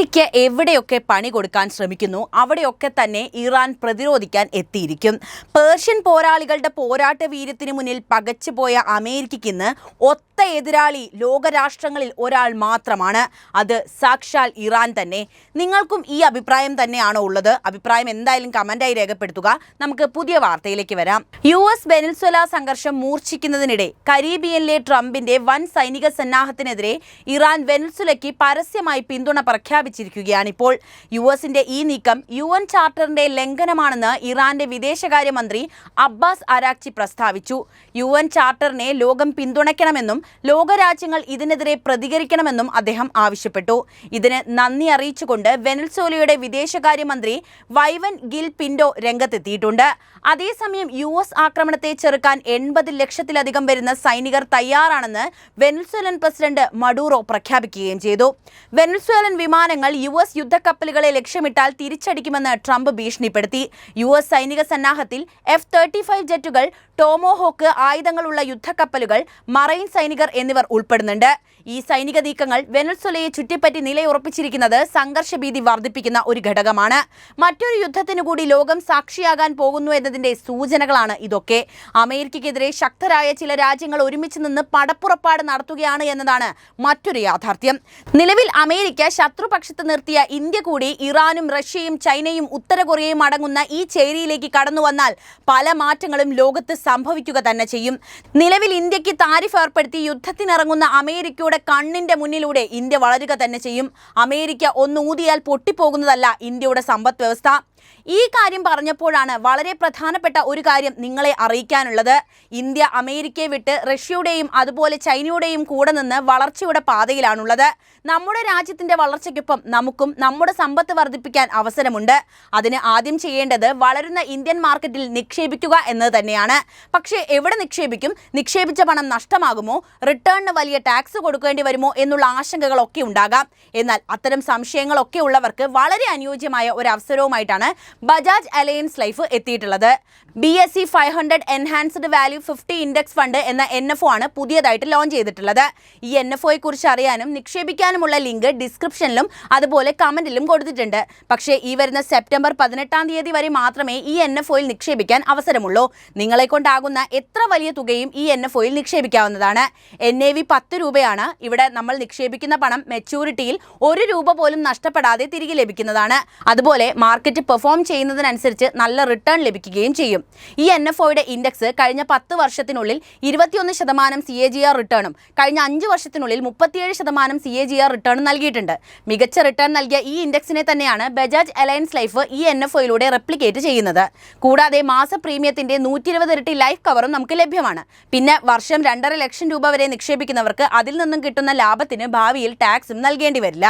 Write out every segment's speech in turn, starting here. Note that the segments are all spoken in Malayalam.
അമേരിക്ക എവിടെയൊക്കെ പണി കൊടുക്കാൻ ശ്രമിക്കുന്നു അവിടെയൊക്കെ തന്നെ ഇറാൻ പ്രതിരോധിക്കാൻ എത്തിയിരിക്കും. പേർഷ്യൻ പോരാളികളുടെ പോരാട്ട വീര്യത്തിന് മുന്നിൽ പകച്ചുപോയ അമേരിക്കയ്ക്ക് ഇന്ന് ഒത്ത എതിരാളി ലോകരാഷ്ട്രങ്ങളിൽ ഒരാൾ മാത്രമാണ്. അത് സാക്ഷാൽ ഇറാൻ തന്നെ. നിങ്ങൾക്കും ഈ അഭിപ്രായം തന്നെയാണോ ഉള്ളത്? അഭിപ്രായം എന്തായാലും കമന്റായി രേഖപ്പെടുത്തുക. നമുക്ക് പുതിയ വാർത്തയിലേക്ക് വരാം. US വെനസ്വേല സംഘർഷം മൂർച്ഛിക്കുന്നതിനിടെ കരീബിയനിലെ ട്രംപിന്റെ വൻ സൈനിക സന്നാഹത്തിനെതിരെ ഇറാൻ വെനസ്വേലയ്ക്ക് പരസ്യമായി പിന്തുണ പ്രഖ്യാപിച്ചിരിക്കുകയാണിപ്പോൾ. യുഎസിന്റെ ഈ നീക്കം UN ചാർട്ടറിന്റെ ലംഘനമാണെന്ന് ഇറാന്റെ വിദേശകാര്യമന്ത്രി അബ്ബാസ് അരാക്ചി പ്രസ്താവിച്ചു. UN ചാർട്ടറിനെ ലോകം പിന്തുണയ്ക്കണമെന്നും ലോകരാജ്യങ്ങൾ ഇതിനെതിരെ പ്രതികരിക്കണമെന്നും അദ്ദേഹം ആവശ്യപ്പെട്ടു. ഇതിന് നന്ദി അറിയിച്ചുകൊണ്ട് വെനസ്വേലയുടെ വിദേശകാര്യമന്ത്രി വൈവൻ ഗിൽ പിന്റോ രംഗത്തെത്തിയിട്ടുണ്ട്. അതേസമയം US ആക്രമണത്തെ ചെറുക്കാൻ 80 ലക്ഷത്തിലധികം വരുന്ന സൈനികർ തയ്യാറാണെന്ന് വെനസ്വേലൻ പ്രസിഡന്റ് മഡൂറോ പ്രഖ്യാപിക്കുകയും ചെയ്തു. വെനസ്വേലൻ വിമാനങ്ങൾ US യുദ്ധക്കപ്പലുകളെ ലക്ഷ്യമിട്ടാൽ തിരിച്ചടിക്കുമെന്ന് ട്രംപ് ഭീഷണിപ്പെടുത്തി. US സൈനിക സന്നാഹത്തിൽ F-35 ജെറ്റുകൾ, ടോമോഹോക്ക് ആയുധങ്ങളുള്ള യുദ്ധക്കപ്പലുകൾ, മറൈൻ സൈനികർ എന്നിവർ ഉൾപ്പെടുന്നുണ്ട്. ഈ സൈനിക നീക്കങ്ങൾ വെനസ്വേലയെ ചുറ്റിപ്പറ്റി നിലയുറപ്പിച്ചിരിക്കുന്നത് സംഘർഷഭീതി വർദ്ധിപ്പിക്കുന്ന ഒരു ഘടകമാണ്. മറ്റൊരു യുദ്ധത്തിനു കൂടി ലോകം സാക്ഷിയാകാൻ പോകുന്നു എന്നതിന്റെ സൂചനകളാണ് ഇതൊക്കെ. അമേരിക്കയ്ക്കെതിരെ ശക്തരായ ചില രാജ്യങ്ങൾ ഒരുമിച്ച് നിന്ന് പടപ്പുറപ്പാട് നടത്തുകയാണ് എന്നതാണ് മറ്റൊരു യാഥാർത്ഥ്യം. നിലവിൽ അമേരിക്ക ശത്രുപക്ഷത്ത് നിർത്തിയ ഇന്ത്യ കൂടി ഇറാനും റഷ്യയും ചൈനയും ഉത്തര കൊറിയയും അടങ്ങുന്ന ഈ ചേരിയിലേക്ക് കടന്നു വന്നാൽ പല മാറ്റങ്ങളും ലോകത്ത് സംഭവിക്കുക തന്നെ ചെയ്യും. നിലവിൽ ഇന്ത്യക്ക് താരിഫ് ഏർപ്പെടുത്തി യുദ്ധത്തിനിറങ്ങുന്ന അമേരിക്കയുടെ കണ്ണിന്റെ മുന്നിലൂടെ ഇന്ത്യ വളരുക തന്നെ ചെയ്യും. അമേരിക്ക ഒന്ന് ഊതിയാൽ പൊട്ടിപ്പോകുന്നതല്ല ഇന്ത്യയുടെ സമ്പദ് വ്യവസ്ഥ. ഈ കാര്യം പറഞ്ഞപ്പോഴാണ് വളരെ പ്രധാനപ്പെട്ട ഒരു കാര്യം നിങ്ങളെ അറിയിക്കാനുള്ളത്. ഇന്ത്യ അമേരിക്കയെ വിട്ട് റഷ്യയുടെയും അതുപോലെ ചൈനയുടെയും കൂടെ നിന്ന് വളർച്ചയുടെ പാതയിലാണുള്ളത്. നമ്മുടെ രാജ്യത്തിന്റെ വളർച്ചയ്ക്കൊപ്പം നമുക്കും നമ്മുടെ സമ്പത്ത് വർദ്ധിപ്പിക്കാൻ അവസരമുണ്ട്. അതിന് ആദ്യം ചെയ്യേണ്ടത് വളരുന്ന ഇന്ത്യൻ മാർക്കറ്റിൽ നിക്ഷേപിക്കുക എന്നത് തന്നെയാണ്. പക്ഷേ എവിടെ നിക്ഷേപിക്കും? നിക്ഷേപിച്ച പണം നഷ്ടമാകുമോ? റിട്ടേണിന് വലിയ ടാക്സ് കൊടുക്കേണ്ടി വരുമോ എന്നുള്ള ആശങ്കകളൊക്കെ ഉണ്ടാകാം. എന്നാൽ അത്തരം സംശയങ്ങളൊക്കെ ഉള്ളവർക്ക് വളരെ അനുയോജ്യമായ ഒരു അവസരവുമായിട്ടാണ് ബജാജ് അലയൻസ് ലൈഫ് എത്തിയിട്ടുള്ളത്. BSE 500 enhanced value 50 index fund എന്ന NFO ആണ് പുതിയതായിട്ട് ലോഞ്ച് ചെയ്തിട്ടുള്ളത്. ഈ NFOയെ കുറിച്ച് അറിയാനും നിക്ഷേപിക്കാനുമുള്ള ലിങ്ക് ഡിസ്ക്രിപ്ഷനിലും അതുപോലെ കമന്റിലും കൊടുത്തിട്ടുണ്ട്. പക്ഷേ ഈ വരുന്ന സെപ്റ്റംബർ 18-ാം തീയതി വരെ മാത്രമേ ഈ NFOയിൽ നിക്ഷേപിക്കാൻ അവസരമുള്ളൂ. നിങ്ങളെ കൊണ്ടാകുന്ന എത്ര വലിയ തുകയും ഈ NFOയിൽ നിക്ഷേപിക്കാവുന്നതാണ്. NAV 10 രൂപയാണ്. ഇവിടെ നമ്മൾ നിക്ഷേപിക്കുന്ന പണം മെച്യൂരിറ്റിയിൽ 1 രൂപ പോലും നഷ്ടപ്പെടാതെ തിരികെ ലഭിക്കുന്നതാണ്. അതുപോലെ മാർക്കറ്റ് പെർഫോം ചെയ്യുന്നതിനനുസരിച്ച് നല്ല റിട്ടേൺ ലഭിക്കുകയും ചെയ്യും. ഈ NFOയുടെ ഇൻഡെക്സ് കഴിഞ്ഞ 10 വർഷത്തിനുള്ളിൽ 21% CAGR റിട്ടേണും കഴിഞ്ഞ 5 വർഷത്തിനുള്ളിൽ 37% CAGR റിട്ടേണും നൽകിയിട്ടുണ്ട്. മികച്ച റിട്ടേൺ നൽകിയ ഈ ഇൻഡെക്സിനെ തന്നെയാണ് ബജാജ് അലയൻസ് ലൈഫ് ഈ NFOയിലൂടെ റെപ്ലിക്കേറ്റ് ചെയ്യുന്നത്. കൂടാതെ മാസ പ്രീമിയത്തിന്റെ 120 ഇരട്ടി ലൈഫ് കവറും നമുക്ക് ലഭ്യമാണ്. പിന്നെ വർഷം 2.5 ലക്ഷം രൂപ വരെ നിക്ഷേപിക്കുന്നവർക്ക് അതിൽ നിന്നും കിട്ടുന്ന ലാഭത്തിന് ഭാവിയിൽ ടാക്സും നൽകേണ്ടി വരില്ല.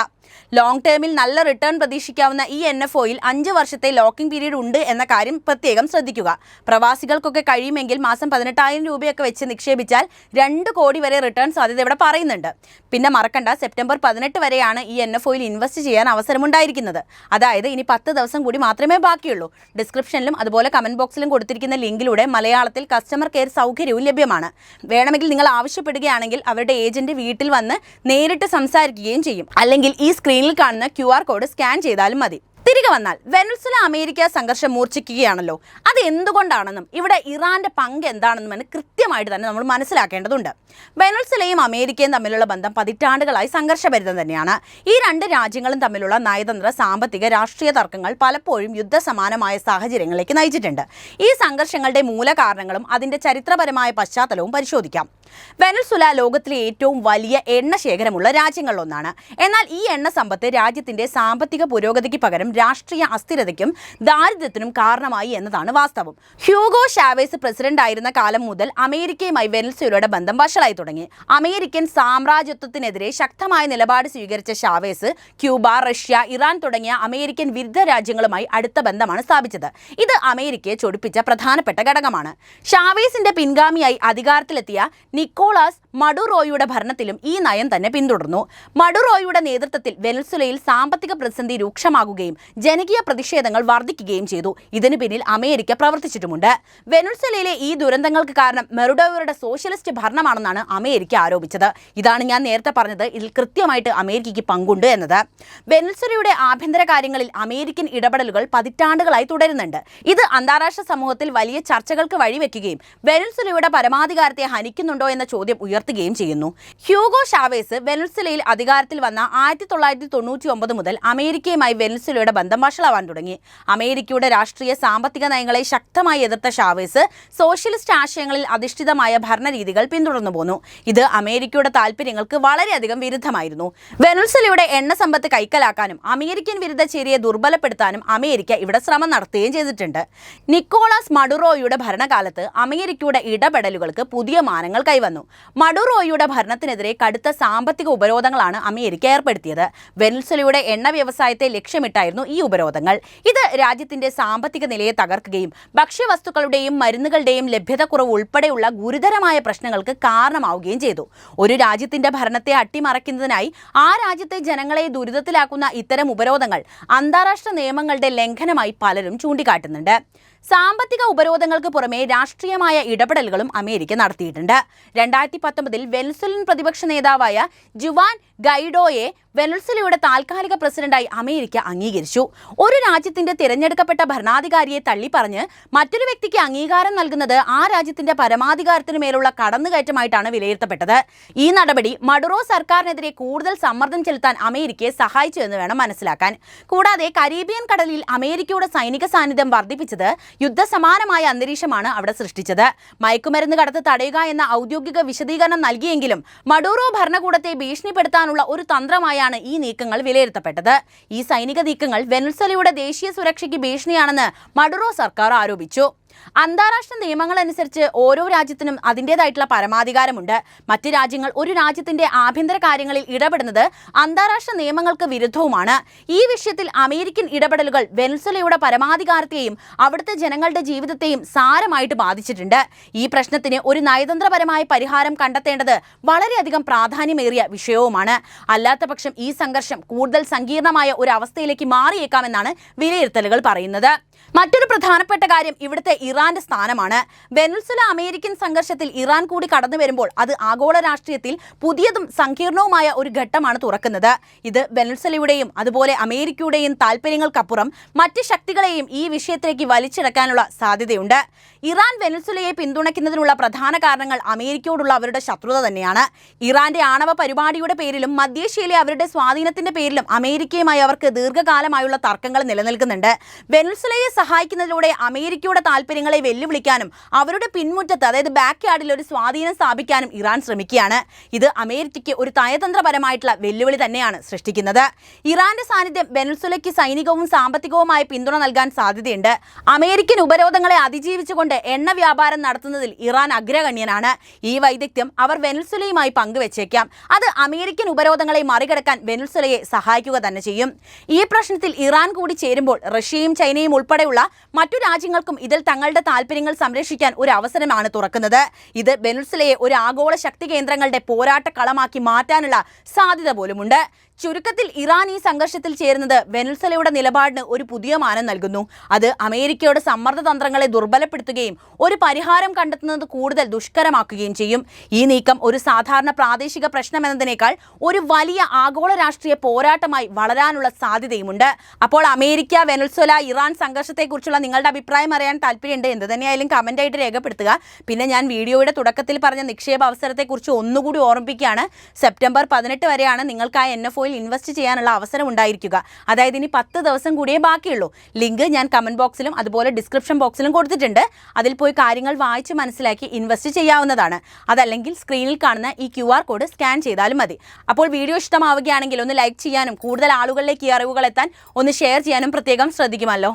ലോങ് ടേമിൽ നല്ല റിട്ടേൺ പ്രതീക്ഷിക്കാവുന്ന ഈ NFOയിൽ 5 വർഷത്തെ ലോക്കിംഗ് പീരീഡ് ഉണ്ട് എന്ന കാര്യം പ്രത്യേകം ശ്രദ്ധിക്കുക. പ്രവാസികൾക്കൊക്കെ കഴിയുമെങ്കിൽ മാസം 18,000 രൂപയൊക്കെ വെച്ച് നിക്ഷേപിച്ചാൽ 2 കോടി വരെ റിട്ടേൺ സാധ്യത ഇവിടെ പറയുന്നുണ്ട്. പിന്നെ മറക്കണ്ട, സെപ്റ്റംബർ 18 വരെയാണ് ഈ NFOയിൽ ഇൻവെസ്റ്റ് ചെയ്യാൻ അവസരമുണ്ടായിരിക്കുന്നത്. അതായത് ഇനി 10 ദിവസം കൂടി മാത്രമേ ബാക്കിയുള്ളൂ. ഡിസ്ക്രിപ്ഷനിലും അതുപോലെ കമന്റ് ബോക്സിലും കൊടുത്തിരിക്കുന്ന ലിങ്കിലൂടെ മലയാളത്തിൽ കസ്റ്റമർ കെയർ സൗകര്യവും ലഭ്യമാണ്. വേണമെങ്കിൽ നിങ്ങൾ ആവശ്യപ്പെടുകയാണെങ്കിൽ അവരുടെ ഏജന്റ് വീട്ടിൽ വന്ന് നേരിട്ട് സംസാരിക്കുകയും ചെയ്യും. അല്ലെങ്കിൽ ഈ സ്ക്രീനിൽ കാണുന്ന QR കോഡ് സ്കാൻ ചെയ്താലും മതി. തിരികെ വന്നാൽ വെനസ്വേല അമേരിക്ക സംഘർഷം മൂർച്ഛിക്കുകയാണല്ലോ. അത് എന്തുകൊണ്ടാണെന്നും ഇവിടെ ഇറാന്റെ പങ്ക് എന്താണെന്നും കൃത്യമായിട്ട് തന്നെ നമ്മൾ മനസ്സിലാക്കേണ്ടതുണ്ട്. വെനസ്വേലയും അമേരിക്കയും തമ്മിലുള്ള ബന്ധം പതിറ്റാണ്ടുകളായി സംഘർഷഭരിതം തന്നെയാണ്. ഈ രണ്ട് രാജ്യങ്ങളും തമ്മിലുള്ള നയതന്ത്ര, സാമ്പത്തിക, രാഷ്ട്രീയ തർക്കങ്ങൾ പലപ്പോഴും യുദ്ധസമാനമായ സാഹചര്യങ്ങളിലേക്ക് നയിച്ചിട്ടുണ്ട്. ഈ സംഘർഷങ്ങളുടെ മൂലകാരണങ്ങളും അതിന്റെ ചരിത്രപരമായ പശ്ചാത്തലവും പരിശോധിക്കാം. വെനസ്വേല ലോകത്തിലെ ഏറ്റവും വലിയ എണ്ണ ശേഖരമുള്ള രാജ്യങ്ങളിലൊന്നാണ്. എന്നാൽ ഈ എണ്ണ സമ്പത്ത് രാജ്യത്തിന്റെ സാമ്പത്തിക പുരോഗതിക്ക് പകരം രാഷ്ട്രീയ അസ്ഥിരതയ്ക്കും ദാരിദ്ര്യത്തിനും കാരണമായി എന്നതാണ് വാസ്തവം. ഹ്യൂഗോ ഷാവേസ് പ്രസിഡന്റ് ആയിരുന്ന കാലം മുതൽ അമേരിക്കയുമായി വെനസ്വേലയുടെ ബന്ധം വഷളായി തുടങ്ങി. അമേരിക്കൻ സാമ്രാജ്യത്വത്തിനെതിരെ ശക്തമായ നിലപാട് സ്വീകരിച്ച ഷാവേസ് ക്യൂബ, റഷ്യ, ഇറാൻ തുടങ്ങിയ അമേരിക്കൻ വിരുദ്ധ രാജ്യങ്ങളുമായി അടുത്ത ബന്ധമാണ് സ്ഥാപിച്ചത്. ഇത് അമേരിക്കയെ ചൊടിപ്പിച്ച പ്രധാനപ്പെട്ട ഘടകമാണ്. ഷാവേസിന്റെ പിൻഗാമിയായി അധികാരത്തിലെത്തിയ നിക്കോളാസ് മഡുറോയുടെ ഭരണത്തിലും ഈ നയം തന്നെ പിന്തുടർന്നു. മഡുറോയുടെ നേതൃത്വത്തിൽ വെനസ്വേലയിൽ സാമ്പത്തിക പ്രതിസന്ധി രൂക്ഷമാകുകയും ജനകീയ പ്രതിഷേധങ്ങൾ വർദ്ധിക്കുകയും ചെയ്തു. ഇതിനു പിന്നിൽ അമേരിക്ക പ്രവർത്തിച്ചിട്ടുമുണ്ട്. വെനസ്വേലയിലെ ഈ ദുരന്തങ്ങൾക്ക് കാരണം മഡുറോയുടെ സോഷ്യലിസ്റ്റ് ഭരണമാണെന്നാണ് അമേരിക്ക ആരോപിച്ചത്. ഇതാണ് ഞാൻ നേരത്തെ പറഞ്ഞത്, ഇതിൽ കൃത്യമായിട്ട് അമേരിക്കയ്ക്ക് പങ്കുണ്ട് എന്നത്. വെനസ്വേലയുടെ ആഭ്യന്തര കാര്യങ്ങളിൽ അമേരിക്കൻ ഇടപെടലുകൾ പതിറ്റാണ്ടുകളായി തുടരുന്നുണ്ട്. ഇത് അന്താരാഷ്ട്ര സമൂഹത്തിൽ വലിയ ചർച്ചകൾക്ക് വഴിവെക്കുകയും വെനസ്വേലയുടെ പരമാധികാരത്തെ ഹനിക്കുന്നുണ്ടോ എന്ന ചോദ്യം ഉയർത്തുകയും ചെയ്യുന്നു. ഹ്യൂഗോ ഷാവേസ് വെനസ്വേലയിൽ അധികാരത്തിൽ വന്ന 1999 മുതൽ അമേരിക്കയുമായി വെനസ്വേലയുടെ ബന്ധം വഷളാവാൻ തുടങ്ങി. അമേരിക്കയുടെ രാഷ്ട്രീയ സാമ്പത്തിക നയങ്ങളെ ശക്തമായി എതിർത്ത ഷാവേസ് സോഷ്യലിസ്റ്റ് ആശയങ്ങളിൽ അധിഷ്ഠിതമായ ഭരണരീതികൾ പിന്തുടർന്നു പോന്നു. ഇത് അമേരിക്കയുടെ താൽപര്യങ്ങൾക്ക് വളരെയധികം വിരുദ്ധമായിരുന്നു. വെനസ്വേലയുടെ എണ്ണ സമ്പത്ത് കൈക്കലാക്കാനും അമേരിക്കൻ വിരുദ്ധ ചേരിയെ ദുർബലപ്പെടുത്താനും അമേരിക്ക ഇവിടെ ശ്രമം നടത്തുകയും ചെയ്തിട്ടുണ്ട്. നിക്കോളാസ് മഡുറോയുടെ ഭരണകാലത്ത് അമേരിക്കയുടെ ഇടപെടലുകൾക്ക് പുതിയ മാനങ്ങൾ കൈവന്നു. മഡുറോയുടെ ഭരണത്തിനെതിരെ കടുത്ത സാമ്പത്തിക ഉപരോധങ്ങളാണ് അമേരിക്ക ഏർപ്പെടുത്തിയത്. വെനസ്വേലയുടെ എണ്ണ വ്യവസായത്തെ ലക്ഷ്യമിട്ടായിരുന്നു ഈ ഉപരോധങ്ങൾ. ഇത് രാജ്യത്തിന്റെ സാമ്പത്തിക നിലയെ തകർക്കുകയും ഭക്ഷ്യവസ്തുക്കളുടെയും മരുന്നുകളുടെയും ലഭ്യതക്കുറവ് ഉൾപ്പെടെയുള്ള ഗുരുതരമായ പ്രശ്നങ്ങൾക്ക് കാരണമാവുകയും ചെയ്തു. ഒരു രാജ്യത്തിന്റെ ഭരണത്തെ അട്ടിമറിക്കുന്നതിനായി ആ രാജ്യത്തെ ജനങ്ങളെ ദുരിതത്തിലാക്കുന്ന ഇത്തരം ഉപരോധങ്ങൾ അന്താരാഷ്ട്ര നിയമങ്ങളുടെ ലംഘനമായി പലരും ചൂണ്ടിക്കാട്ടുന്നുണ്ട്. സാമ്പത്തിക ഉപരോധങ്ങൾക്ക് പുറമെ രാഷ്ട്രീയമായ ഇടപെടലുകളും അമേരിക്ക നടത്തിയിട്ടുണ്ട്. 2019 വെനസ്വേലൻ പ്രതിപക്ഷ നേതാവായ ജുവാൻ ഗൈഡോയെ വെനസ്വേലയുടെ താൽക്കാലിക പ്രസിഡന്റായി അമേരിക്ക അംഗീകരിച്ചു. ഒരു രാജ്യത്തിന്റെ തിരഞ്ഞെടുക്കപ്പെട്ട ഭരണാധികാരിയെ തള്ളിപ്പറഞ്ഞ് മറ്റൊരു വ്യക്തിക്ക് അംഗീകാരം നൽകുന്നത് ആ രാജ്യത്തിന്റെ പരമാധികാരത്തിനു മേലുള്ള കടന്നുകയറ്റമായിട്ടാണ് വിലയിരുത്തപ്പെട്ടത്. ഈ നടപടി മഡുറോ സർക്കാരിനെതിരെ കൂടുതൽ സമ്മർദ്ദം ചെലുത്താൻ അമേരിക്കയെ സഹായിച്ചു എന്ന് വേണം മനസ്സിലാക്കാൻ. കൂടാതെ കരീബിയൻ കടലിൽ അമേരിക്കയുടെ സൈനിക സാന്നിധ്യം വർദ്ധിപ്പിച്ചത് യുദ്ധസമാനമായ അന്തരീക്ഷമാണ് അവിടെ സൃഷ്ടിച്ചത്. മയക്കുമരുന്ന് കടത്ത് തടയുക എന്ന ഔദ്യോഗിക വിശദീകരണം നൽകിയെങ്കിലും മഡുറോ ഭരണകൂടത്തെ ഭീഷണിപ്പെടുത്താനുള്ള ഒരു തന്ത്രമായാണ് ഈ നീക്കങ്ങൾ വിലയിരുത്തപ്പെട്ടത്. ഈ സൈനിക നീക്കങ്ങൾ വെനസ്വേലയുടെ ദേശീയ സുരക്ഷയ്ക്ക് ഭീഷണിയാണെന്ന് മഡുറോ സർക്കാർ ആരോപിച്ചു. അന്താരാഷ്ട്ര നിയമങ്ങൾ അനുസരിച്ച് ഓരോ രാജ്യത്തിനും അതിൻ്റെതായിട്ടുള്ള പരമാധികാരമുണ്ട്. മറ്റ് രാജ്യങ്ങൾ ഒരു രാജ്യത്തിന്റെ ആഭ്യന്തര കാര്യങ്ങളിൽ ഇടപെടുന്നത് അന്താരാഷ്ട്ര നിയമങ്ങൾക്ക് വിരുദ്ധവുമാണ്. ഈ വിഷയത്തിൽ അമേരിക്കൻ ഇടപെടലുകൾ വെനസ്വേലയുടെ പരമാധികാരത്തെയും അവിടുത്തെ ജനങ്ങളുടെ ജീവിതത്തെയും സാരമായിട്ട് ബാധിച്ചിട്ടുണ്ട്. ഈ പ്രശ്നത്തിന് ഒരു നയതന്ത്രപരമായ പരിഹാരം കണ്ടെത്തേണ്ടത് വളരെയധികം പ്രാധാന്യമേറിയ വിഷയവുമാണ്. അല്ലാത്തപക്ഷം ഈ സംഘർഷം കൂടുതൽ സങ്കീർണമായ ഒരു അവസ്ഥയിലേക്ക് മാറിയേക്കാമെന്നാണ് വിലയിരുത്തലുകൾ പറയുന്നത്. മറ്റൊരു പ്രധാനപ്പെട്ട കാര്യം ഇവിടുത്തെ ഇറാന്റെ സ്ഥാനമാണ്. വെനസ്വേല അമേരിക്കൻ സംഘർഷത്തിൽ ഇറാൻ കൂടി കടന്നു വരുമ്പോൾ അത് ആഗോള രാഷ്ട്രീയത്തിൽ പുതിയതും സങ്കീർണവുമായ ഒരു ഘട്ടമാണ് തുറക്കുന്നത്. ഇത് വെനസ്വേലയുടെയും അതുപോലെ അമേരിക്കയുടെയും താൽപര്യങ്ങൾക്കപ്പുറം മറ്റ് ശക്തികളെയും ഈ വിഷയത്തിലേക്ക് വലിച്ചിഴക്കാനുള്ള സാധ്യതയുണ്ട്. ഇറാൻ വെനസ്വേലയെ പിന്തുണയ്ക്കുന്നതിനുള്ള പ്രധാന കാരണങ്ങൾ അമേരിക്കയോടുള്ള അവരുടെ ശത്രുത തന്നെയാണ്. ഇറാന്റെ ആണവ പരിപാടിയുടെ പേരിലും മധ്യേഷ്യയിലെ അവരുടെ സ്വാധീനത്തിന്റെ പേരിലും അമേരിക്കയുമായി അവർക്ക് ദീർഘകാലമായുള്ള തർക്കങ്ങൾ നിലനിൽക്കുന്നുണ്ട്. വെനസ്വേലയെ സഹായിക്കുന്നതിലൂടെ അമേരിക്കയുടെ താൽപര്യങ്ങളെ വെല്ലുവിളിക്കാനും അവരുടെ പിൻമുറ്റത്ത് അതായത് ബാക്ക് യാർഡിൽ ഒരു സ്വാധീനം സ്ഥാപിക്കാനും ഇറാൻ ശ്രമിക്കുകയാണ്. ഇത് അമേരിക്കയ്ക്ക് ഒരു നയതന്ത്രപരമായിട്ടുള്ള വെല്ലുവിളി തന്നെയാണ് സൃഷ്ടിക്കുന്നത്. ഇറാന്റെ സാന്നിധ്യം വെനസ്വേലയ്ക്ക് സൈനികവും സാമ്പത്തികവുമായ പിന്തുണ നൽകാൻ സാധ്യതയുണ്ട്. അമേരിക്കൻ ഉപരോധങ്ങളെ അതിജീവിച്ചുകൊണ്ട് എണ്ണ വ്യാപാരം നടത്തുന്നതിൽ ഇറാൻ അഗ്രഗണ്യനാണ്. ഈ വൈദഗ്ധ്യം അവർ വെനസ്വേലയുമായി പങ്കുവെച്ചേക്കാം. അത് അമേരിക്കൻ ഉപരോധങ്ങളെ മറികടക്കാൻ വെനസ്വേലയെ സഹായിക്കുക തന്നെ ചെയ്യും. ഈ പ്രശ്നത്തിൽ ഇറാൻ കൂടി ചേരുമ്പോൾ റഷ്യയും ചൈനയും ഉൾപ്പെടെയുള്ള മറ്റു രാജ്യങ്ങൾക്കും ഇതിൽ തങ്ങളുടെ താൽപര്യങ്ങൾ സംരക്ഷിക്കാൻ ഒരു അവസരമാണ് തുറക്കുന്നത്. ഇത് വെനസ്വേലയെ ഒരു ആഗോള ശക്തി കേന്ദ്രങ്ങളുടെ പോരാട്ട കളമാക്കി മാറ്റാനുള്ള സാധ്യത പോലുമുണ്ട്. ചുരുക്കത്തിൽ ഇറാൻ ഈ സംഘർഷത്തിൽ ചേരുന്നത് വെനസ്വേലയുടെ നിലപാടിന് ഒരു പുതിയ മാനം നൽകുന്നു. അത് അമേരിക്കയുടെ സമ്മർദ്ദ തന്ത്രങ്ങളെ ദുർബലപ്പെടുത്തുകയും ഒരു പരിഹാരം കണ്ടെത്തുന്നത് കൂടുതൽ ദുഷ്കരമാക്കുകയും ചെയ്യും. ഈ നീക്കം ഒരു സാധാരണ പ്രാദേശിക പ്രശ്നമെന്നതിനേക്കാൾ ഒരു വലിയ ആഗോള രാഷ്ട്രീയ പോരാട്ടമായി വളരാനുള്ള സാധ്യതയുമുണ്ട്. അപ്പോൾ അമേരിക്ക, വെനസ്വേല, ഇറാൻ സംഘർഷത്തെക്കുറിച്ചുള്ള നിങ്ങളുടെ അഭിപ്രായം അറിയാൻ താല്പര്യമുണ്ട്. എന്ത് തന്നെയായാലും കമൻ്റായിട്ട് രേഖപ്പെടുത്തുക. പിന്നെ ഞാൻ വീഡിയോയുടെ തുടക്കത്തിൽ പറഞ്ഞ നിക്ഷേപ അവസരത്തെക്കുറിച്ച് ഒന്നുകൂടി ഓർമ്മിപ്പിക്കുകയാണ്. സെപ്റ്റംബർ 18 വരെയാണ് നിങ്ങൾക്ക് ആ NFO ഇൻവെസ്റ്റ് ചെയ്യാനുള്ള അവസരം ഉണ്ടായിരിക്കുക. അതായത് ഇനി 10 ദിവസം കൂടിയേ ബാക്കിയുള്ളൂ. ലിങ്ക് ഞാൻ കമൻറ്റ് ബോക്സിലും അതുപോലെ ഡിസ്ക്രിപ്ഷൻ ബോക്സിലും കൊടുത്തിട്ടുണ്ട്. അതിൽ പോയി കാര്യങ്ങൾ വായിച്ച് മനസ്സിലാക്കി ഇൻവെസ്റ്റ് ചെയ്യാവുന്നതാണ്. അതല്ലെങ്കിൽ സ്ക്രീനിൽ കാണുന്ന ഈ QR കോഡ് സ്കാൻ ചെയ്താലും മതി. അപ്പോൾ വീഡിയോ ഇഷ്ടമാവുകയാണെങ്കിൽ ഒന്ന് ലൈക്ക് ചെയ്യാനും കൂടുതൽ ആളുകളിലേക്ക് ഈ അറിവുകൾ എത്താൻ ഒന്ന് ഷെയർ ചെയ്യാനും പ്രത്യേകം ശ്രദ്ധിക്കുമല്ലോ.